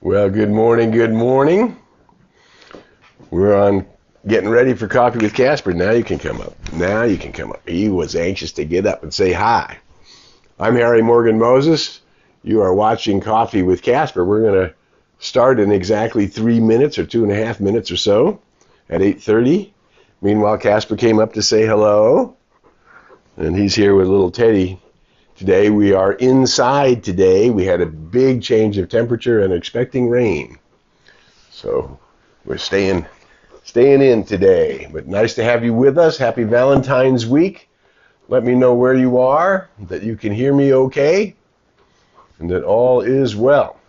Well, good morning, good morning. We're on getting ready for Coffee with Casper. Now you can come up. Now you can come up. He was anxious to get up and say hi. I'm Harry Morgan Moses. You are watching Coffee with Casper. We're going to start in exactly 3 minutes or 2.5 minutes or so at 8:30. Meanwhile, Casper came up to say hello, and he's here with little Teddy. Today we are inside today. We had a big change of temperature and expecting rain. So we're staying in today. But nice to have you with us. Happy Valentine's week. Let me know where you are, that you can hear me okay, and that all is well.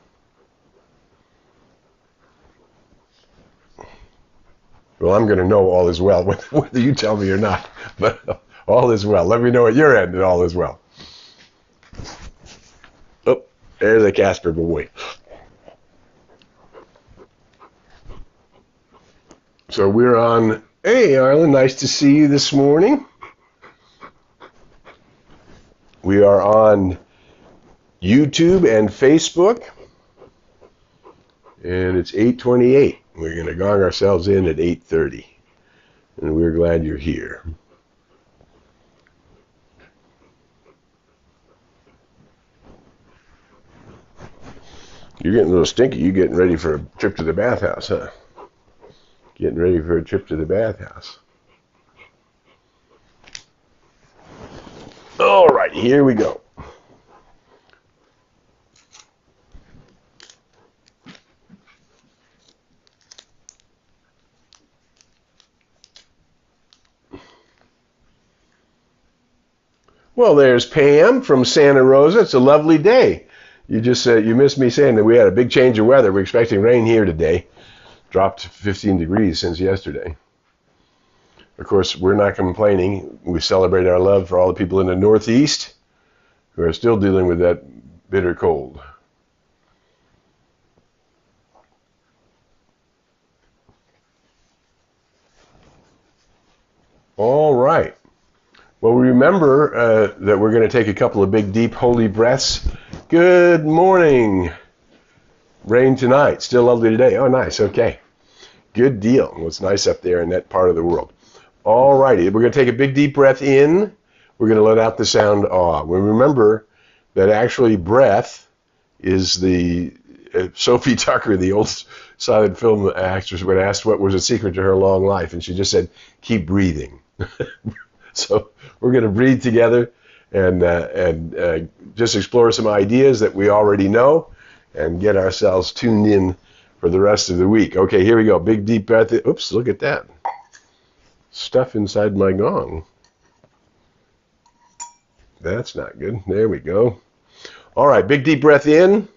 Well, I'm going to know all is well, whether you tell me or not. But all is well. Let me know at your end that all is well. Oh, there's a Casper boy. So we're on. Hey, Arlen, nice to see you this morning. We are on YouTube and Facebook, and it's 8:28. We're going to gong ourselves in at 8:30, and we're glad you're here. You're getting a little stinky. You're getting ready for a trip to the bathhouse, huh? Getting ready for a trip to the bathhouse. All right, here we go. Well, there's Pam from Santa Rosa. It's a lovely day. You just said you missed me saying that we had a big change of weather. We're expecting rain here today. Dropped 15 degrees since yesterday. Of course, we're not complaining. We celebrate our love for all the people in the Northeast who are still dealing with that bitter cold. All right. Well, remember that we're going to take a couple of big, deep, holy breaths. Good morning. Rain tonight. Still lovely today. Oh, nice. Okay. Good deal. Well, it's nice up there in that part of the world. All righty. We're going to take a big, deep breath in. We're going to let out the sound ah. We remember that actually breath is the Sophie Tucker, the old silent film actress, when asked what was the secret to her long life, and she just said, keep breathing. So we're going to breathe together and just explore some ideas that we already know and get ourselves tuned in for the rest of the week. Okay, here we go. Big, deep breath. Oops, look at that. Stuff inside my gong. That's not good. There we go. All right, big, deep breath in.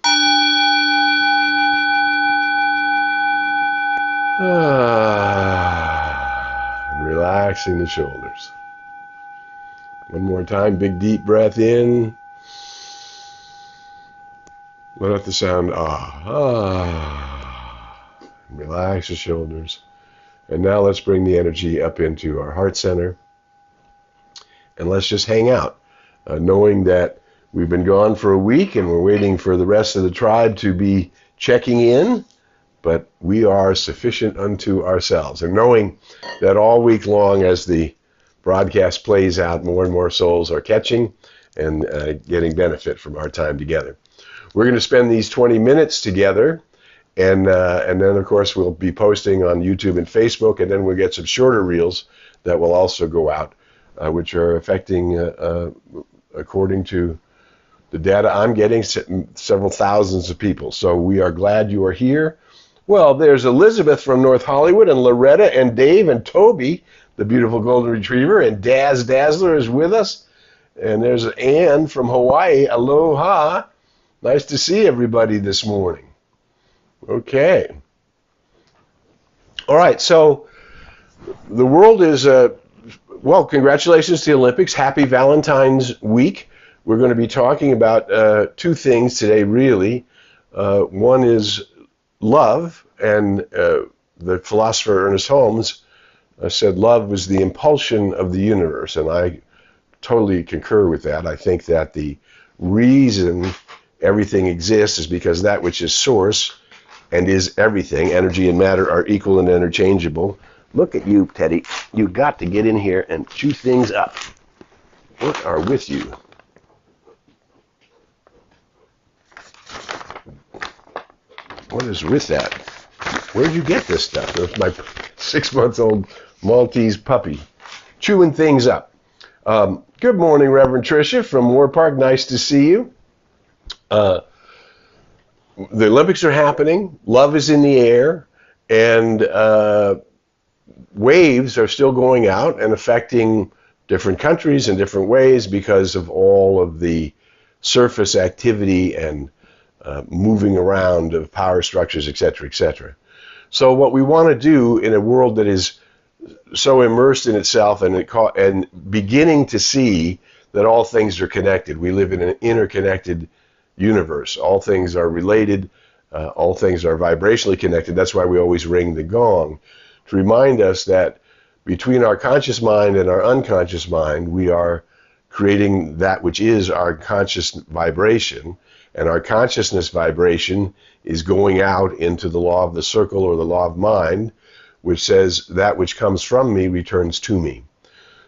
Relaxing the shoulders. One more time, big deep breath in. Let out the sound Relax the shoulders. And now let's bring the energy up into our heart center. And let's just hang out, knowing that we've been gone for a week and we're waiting for the rest of the tribe to be checking in. But we are sufficient unto ourselves. And knowing that all week long as the broadcast plays out, more and more souls are catching and getting benefit from our time together. We're going to spend these 20 minutes together, and then, of course, we'll be posting on YouTube and Facebook, and then we'll get some shorter reels that will also go out, which are affecting, according to the data I'm getting, several thousands of people. So we are glad you are here. Well, there's Elizabeth from North Hollywood, and Loretta, and Dave, and Toby, the beautiful golden retriever, and Daz Dazzler is with us. And there's Ann from Hawaii. Aloha. Nice to see everybody this morning. Okay. All right, so the world is, well, congratulations to the Olympics. Happy Valentine's week. We're going to be talking about two things today, really. One is love, and the philosopher Ernest Holmes said love was the impulsion of the universe, and I totally concur with that. I think that the reason everything exists is because that which is source and is everything. Energy and matter are equal and interchangeable. Look at you, Teddy. You got to get in here and chew things up. What are with you? What is with that? Where'd you get this stuff? It was my 6-month-old Maltese puppy chewing things up. Good morning, Reverend Tricia from Moore Park. Nice to see you. The Olympics are happening. Love is in the air. And waves are still going out and affecting different countries in different ways because of all of the surface activity and moving around of power structures, et cetera, et cetera. So what we want to do in a world that is so immersed in itself and beginning to see that all things are connected. We live in an interconnected universe. All things are related. All things are vibrationally connected. That's why we always ring the gong, to remind us that between our conscious mind and our unconscious mind, we are creating that which is our conscious vibration, and our consciousness vibration is going out into the law of the circle or the law of mind, which says that which comes from me returns to me.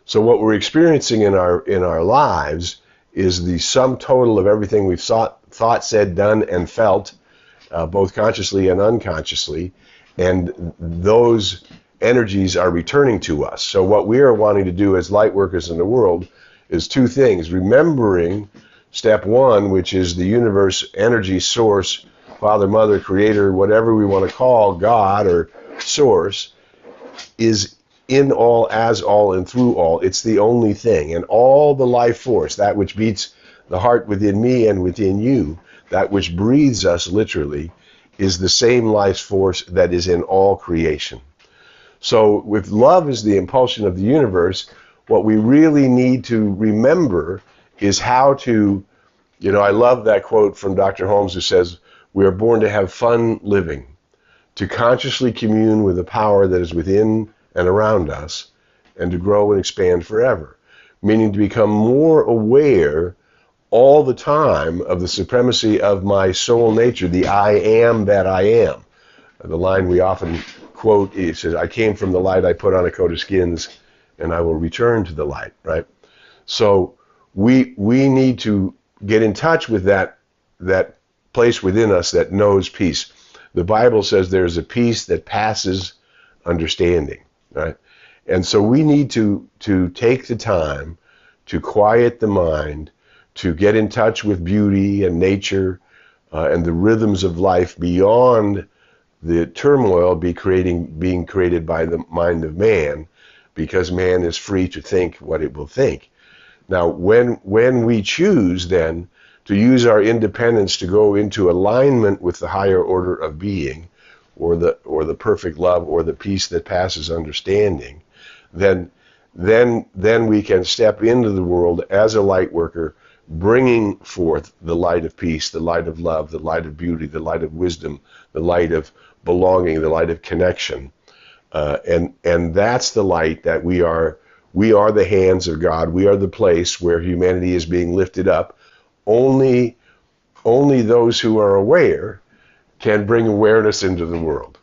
So what we're experiencing in our lives is the sum total of everything we've thought, said, done, and felt, both consciously and unconsciously, and those energies are returning to us. So what we are wanting to do as light workers in the world is two things. Remembering step one, which is the universe, energy, source, Father, Mother, Creator, whatever we want to call God or source, is in all, as all, and through all. It's the only thing. And all the life force, that which beats the heart within me and within you, that which breathes us literally, is the same life force that is in all creation. So with love as the impulsion of the universe, what we really need to remember is how to, I love that quote from Dr. Holmes who says, we are born to have fun living, to consciously commune with the power that is within and around us, and to grow and expand forever. Meaning to become more aware all the time of the supremacy of my soul nature, the I am that I am. The line we often quote, it says, I came from the light, I put on a coat of skins, and I will return to the light, right? So we need to get in touch with that place within us that knows peace. The Bible says there's a peace that passes understanding, right? And so we need to take the time to quiet the mind, to get in touch with beauty and nature and the rhythms of life beyond the turmoil being created by the mind of man, because man is free to think what it will think. Now, when we choose then to use our independence to go into alignment with the higher order of being, or the perfect love, or the peace that passes understanding, then we can step into the world as a light worker, bringing forth the light of peace, the light of love, the light of beauty, the light of wisdom, the light of belonging, the light of connection, and that's the light that we are. We are the hands of God. We are the place where humanity is being lifted up. Only those who are aware can bring awareness into the world.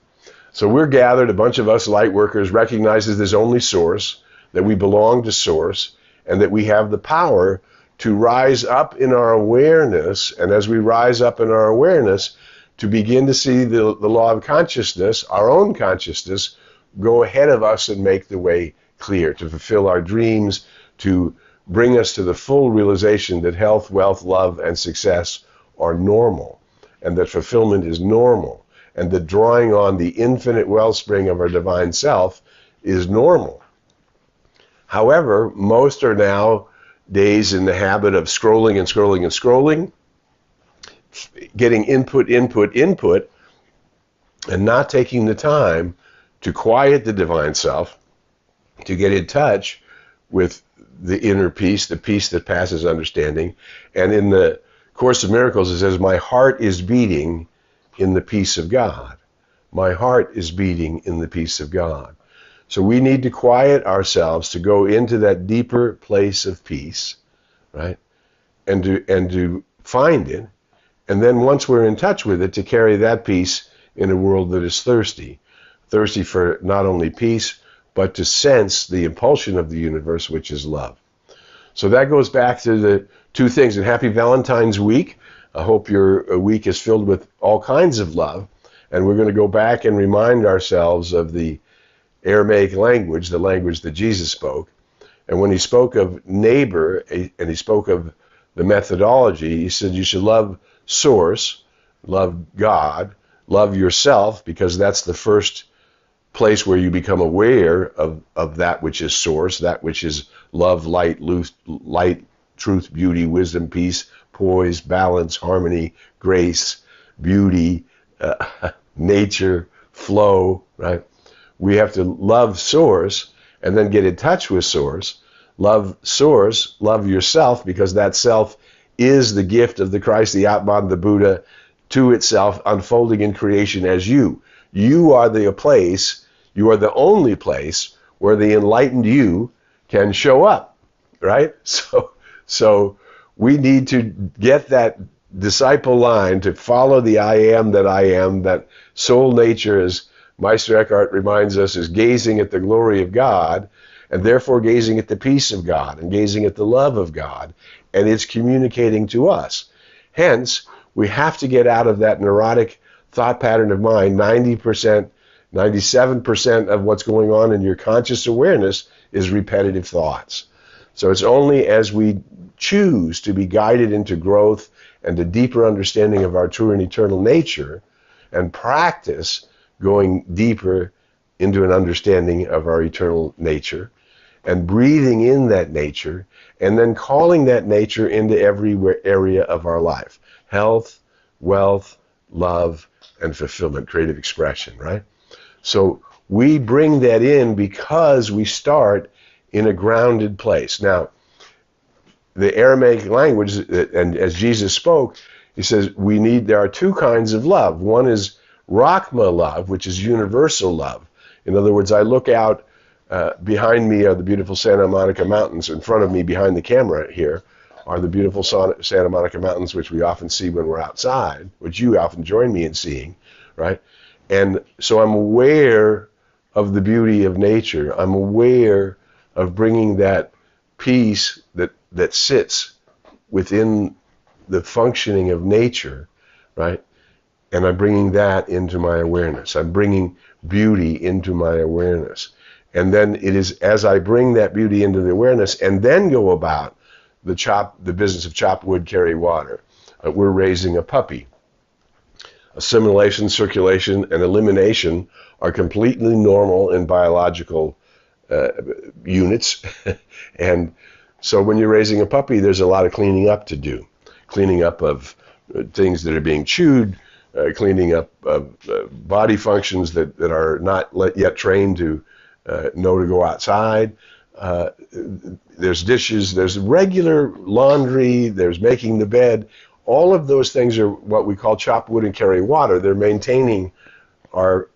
So we're gathered, a bunch of us light workers, recognizes there's only source, that we belong to source, and that we have the power to rise up in our awareness, and as we rise up in our awareness, to begin to see the law of consciousness, our own consciousness, go ahead of us and make the way clear, to fulfill our dreams, to bring us to the full realization that health, wealth, love, and success are normal, and that fulfillment is normal, and that drawing on the infinite wellspring of our divine self is normal. However, most are nowadays in the habit of scrolling and scrolling and scrolling, getting input, and not taking the time to quiet the divine self, to get in touch with the inner peace, the peace that passes understanding. And in the Course of Miracles, it says, my heart is beating in the peace of God. My heart is beating in the peace of God. So we need to quiet ourselves to go into that deeper place of peace, right? And to find it. And then once we're in touch with it, to carry that peace in a world that is thirsty. Thirsty for not only peace, but to sense the impulsion of the universe, which is love. So that goes back to the two things. And happy Valentine's week. I hope your week is filled with all kinds of love. And we're going to go back and remind ourselves of the Aramaic language, the language that Jesus spoke. And when he spoke of neighbor, and he spoke of the methodology, he said you should love source, love God, love yourself, because that's the first place where you become aware of that which is source, that which is love, light, truth, beauty, wisdom, peace, poise, balance, harmony, grace, beauty, nature, flow, right? We have to love source and then get in touch with source. Love source, love yourself, because that self is the gift of the Christ, the Atman, the Buddha, to itself, unfolding in creation as you. You are the place, you are the only place where the enlightened you can show up, right? So we need to get that disciple line to follow the I am, that soul nature, as Meister Eckhart reminds us, is gazing at the glory of God, and therefore gazing at the peace of God, and gazing at the love of God, and it's communicating to us. Hence, we have to get out of that neurotic thought pattern of mind. 90%, 97% of what's going on in your conscious awareness is repetitive thoughts. So it's only as we choose to be guided into growth and a deeper understanding of our true and eternal nature, and practice going deeper into an understanding of our eternal nature, and breathing in that nature, and then calling that nature into every area of our life. Health, wealth, love, and fulfillment, creative expression, right? So we bring that in because we start in a grounded place. Now, the Aramaic language, and as Jesus spoke, he says there are two kinds of love. One is Rahma love, which is universal love. In other words, I look out, behind me are the beautiful Santa Monica Mountains. In front of me, behind the camera here, are the beautiful Santa Monica Mountains, which we often see when we're outside, which you often join me in seeing, right? And so I'm aware of the beauty of nature. I'm aware of bringing that peace that sits within the functioning of nature, right? And I'm bringing that into my awareness. I'm bringing beauty into my awareness. And then it is as I bring that beauty into the awareness and then go about the business of chop wood, carry water. We're raising a puppy. Assimilation, circulation, and elimination are completely normal in biological units. And so when you're raising a puppy, there's a lot of cleaning up to do. Cleaning up of things that are being chewed, cleaning up of body functions that are not yet trained to know to go outside. There's dishes, there's regular laundry, there's making the bed. All of those things are what we call chop wood and carry water. They're maintaining our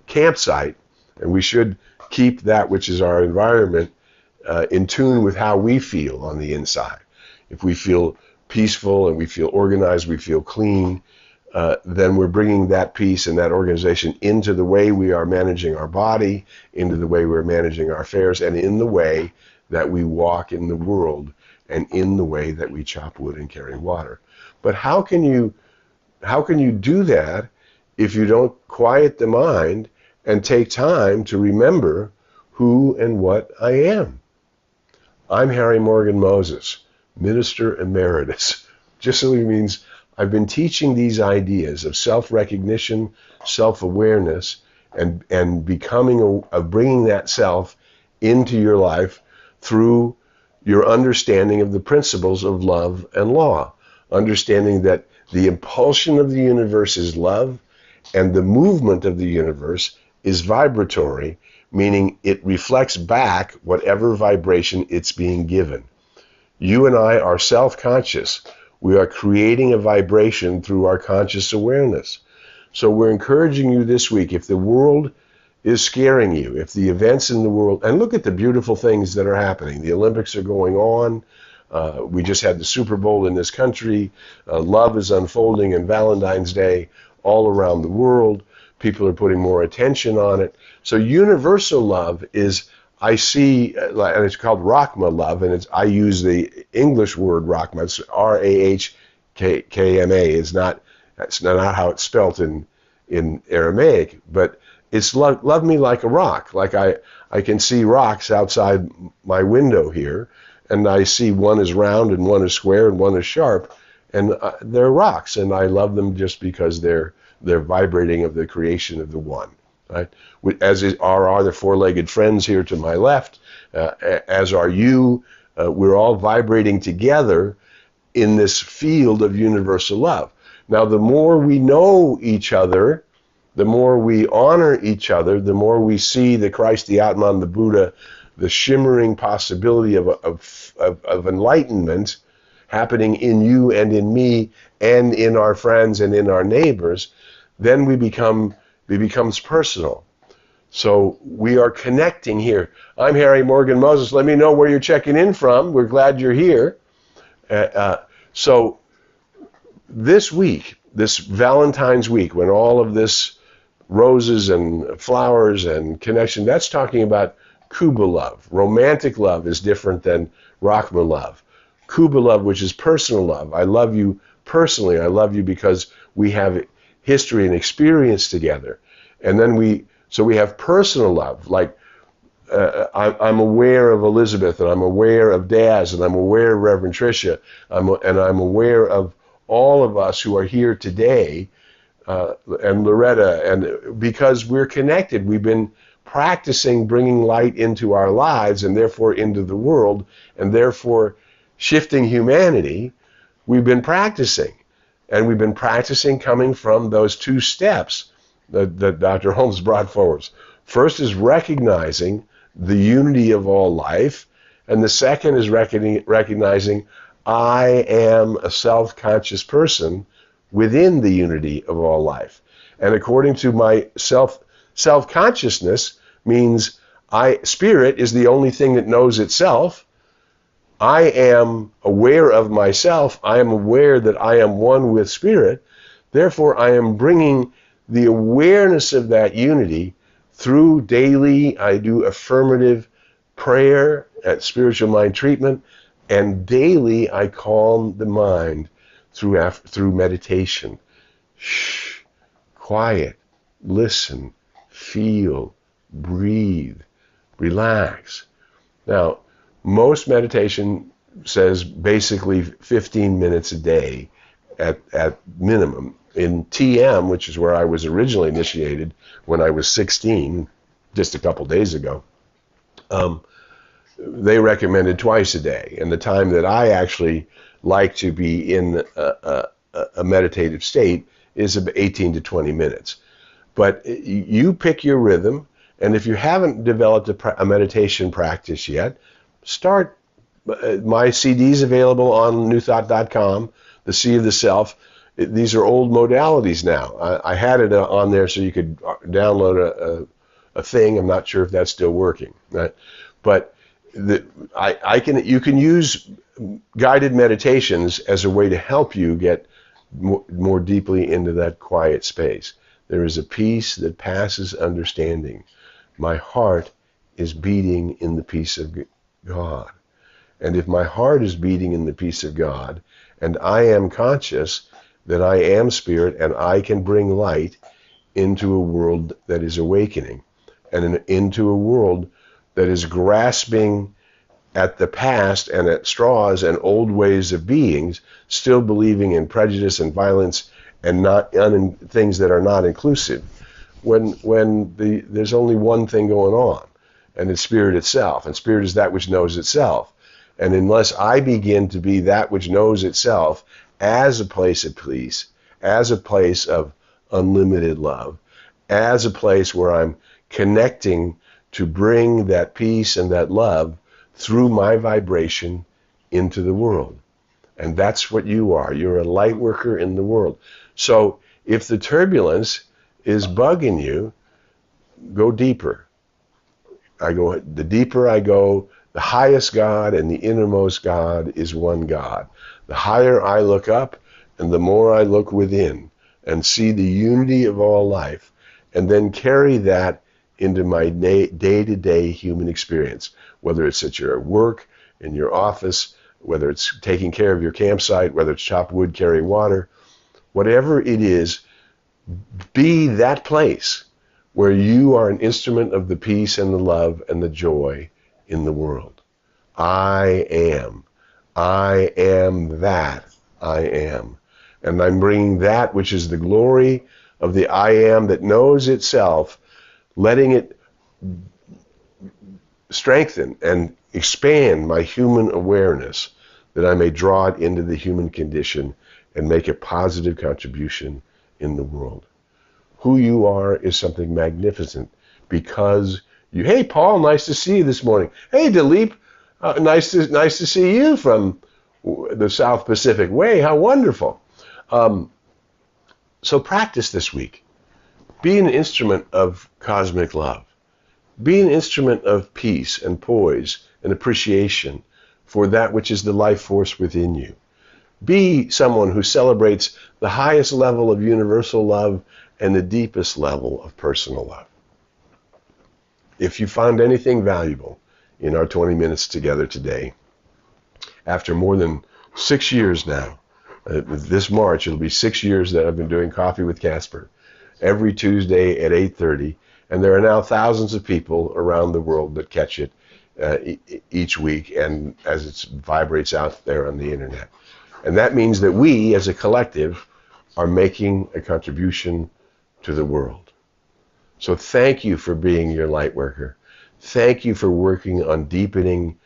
campsite, and we should keep that which is our environment in tune with how we feel on the inside. If we feel peaceful and we feel organized, we feel clean, then we're bringing that peace and that organization into the way we are managing our body, into the way we're managing our affairs, and in the way that we walk in the world, and in the way that we chop wood and carry water. But how can you do that if you don't quiet the mind and take time to remember who and what I am? I'm Harry Morgan Moses, Minister Emeritus. Just simply means I've been teaching these ideas of self-recognition, self-awareness, and becoming of bringing that self into your life through your understanding of the principles of love and law. Understanding that the impulsion of the universe is love, and the movement of the universe is vibratory, meaning it reflects back whatever vibration it's being given. You and I are self-conscious. We are creating a vibration through our conscious awareness. So we're encouraging you this week, if the world is scaring you, if the events in the world, and look at the beautiful things that are happening. The Olympics are going on. We just had the Super Bowl in this country. Love is unfolding in Valentine's Day. all around the world. People are putting more attention on it. So universal love is, I see, and it's called Rahma love, and I use the English word Rahma. It's Rahkma. That's not how it's spelt in Aramaic, but it's love me like a rock. Like I can see rocks outside my window here, and I see one is round and one is square and one is sharp, and they're rocks, and I love them just because they're vibrating of the creation of the one. Right? As are the four-legged friends here to my left, as are you. We're all vibrating together in this field of universal love. Now, the more we know each other, the more we honor each other, the more we see the Christ, the Atman, the Buddha, the shimmering possibility of enlightenment happening in you and in me and in our friends and in our neighbors, then it becomes personal. So we are connecting here. I'm Harry Morgan Moses. Let me know where you're checking in from. We're glad you're here. So this week, this Valentine's week, when all of this roses and flowers and connection, that's talking about Kuba love. Romantic love is different than Rahma love. Kuba love, which is personal love. I love you personally. I love you because we have history and experience together. And then we have personal love, like I'm aware of Elizabeth, and I'm aware of Daz, and I'm aware of Reverend Tricia, and I'm aware of all of us who are here today, and Loretta, and because we're connected, we've been practicing bringing light into our lives and therefore into the world, and therefore shifting humanity. We've been practicing, and we've been practicing coming from those two steps that Dr. Holmes brought forward. First is recognizing the unity of all life, and the second is recognizing I am a self-conscious person within the unity of all life. And according to my self-consciousness means spirit is the only thing that knows itself. I am aware of myself. I am aware that I am one with spirit. Therefore, I am bringing the awareness of that unity through daily. I do affirmative prayer at Spiritual Mind Treatment, and daily I calm the mind through meditation. Shh, quiet, listen, feel, breathe, relax. Now, most meditation says basically 15 minutes a day at minimum. In TM, which is where I was originally initiated when I was 16, just a couple days ago, they recommended twice a day. And the time that I actually like to be in a meditative state is 18 to 20 minutes. But you pick your rhythm, and if you haven't developed a meditation practice yet, start. My CD's available on newthought.com, The Sea of the Self. These are old modalities now. I had it on there so you could download a thing. I'm not sure if that's still working, right? But you can use guided meditations as a way to help you get more deeply into that quiet space. There is a peace that passes understanding. My heart is beating in the peace of God. And if my heart is beating in the peace of God, and I am conscious that I am spirit and I can bring light into a world that is awakening, and into a world that is grasping at the past and at straws and old ways of beings, still believing in prejudice and violence and things that are not inclusive, when there's only one thing going on, and it's spirit itself, and spirit is that which knows itself. And unless I begin to be that which knows itself as a place of peace, as a place of unlimited love, as a place where I'm connecting to bring that peace and that love through my vibration into the world. And that's what you are. You're a light worker in the world. So if the turbulence is bugging you, go deeper. The deeper I go, the highest God and the innermost God is one God. The higher I look up and the more I look within, and see the unity of all life, and then carry that into my day-to-day human experience, whether it's at your work, in your office, whether it's taking care of your campsite, whether it's chop wood, carry water, whatever it is, be that place where you are an instrument of the peace and the love and the joy in the world. I am that I am. And I'm bringing that which is the glory of the I am that knows itself, letting it strengthen and expand my human awareness, that I may draw it into the human condition and make a positive contribution in the world. Who you are is something magnificent because you, hey Paul, nice to see you this morning. Hey Dilip, nice to see you from the South Pacific Way. How wonderful. So practice this week. Be an instrument of cosmic love. Be an instrument of peace and poise and appreciation for that which is the life force within you. Be someone who celebrates the highest level of universal love and the deepest level of personal love. If you found anything valuable in our 20 minutes together today, after more than 6 years now, this March it'll be 6 years that I've been doing Coffee with Casper every Tuesday at 8:30, and there are now thousands of people around the world that catch it each week, and as it vibrates out there on the internet. And that means that we, as a collective, are making a contribution to the world. So thank you for being your light worker. Thank you for working on deepening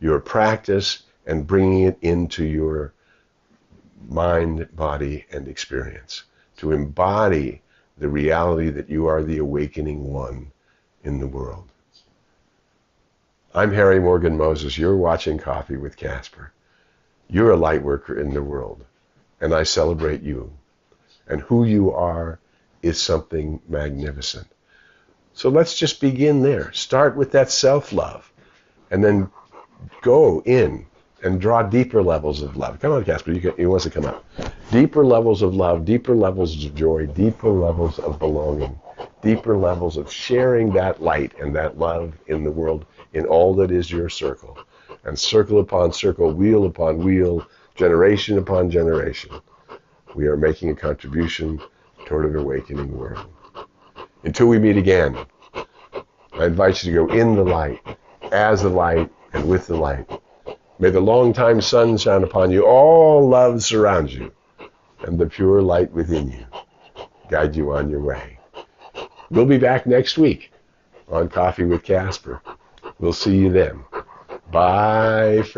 your practice and bringing it into your mind, body, and experience, to embody the reality that you are the awakening one in the world. I'm Harry Morgan Moses. You're watching Coffee with Casper. You're a light worker in the world, and I celebrate you. And who you are is something magnificent. So let's just begin there. Start with that self-love, and then go in and draw deeper levels of love. Come on, Casper, he wants to come up. Deeper levels of love, deeper levels of joy, deeper levels of belonging, deeper levels of sharing that light and that love in the world, in all that is your circle. And circle upon circle, wheel upon wheel, generation upon generation, we are making a contribution toward an awakening world. Until we meet again, I invite you to go in the light, as the light, and with the light. May the long-time sun shine upon you. All love surrounds you, and the pure light within you guide you on your way. We'll be back next week on Coffee with Casper. We'll see you then. Bye for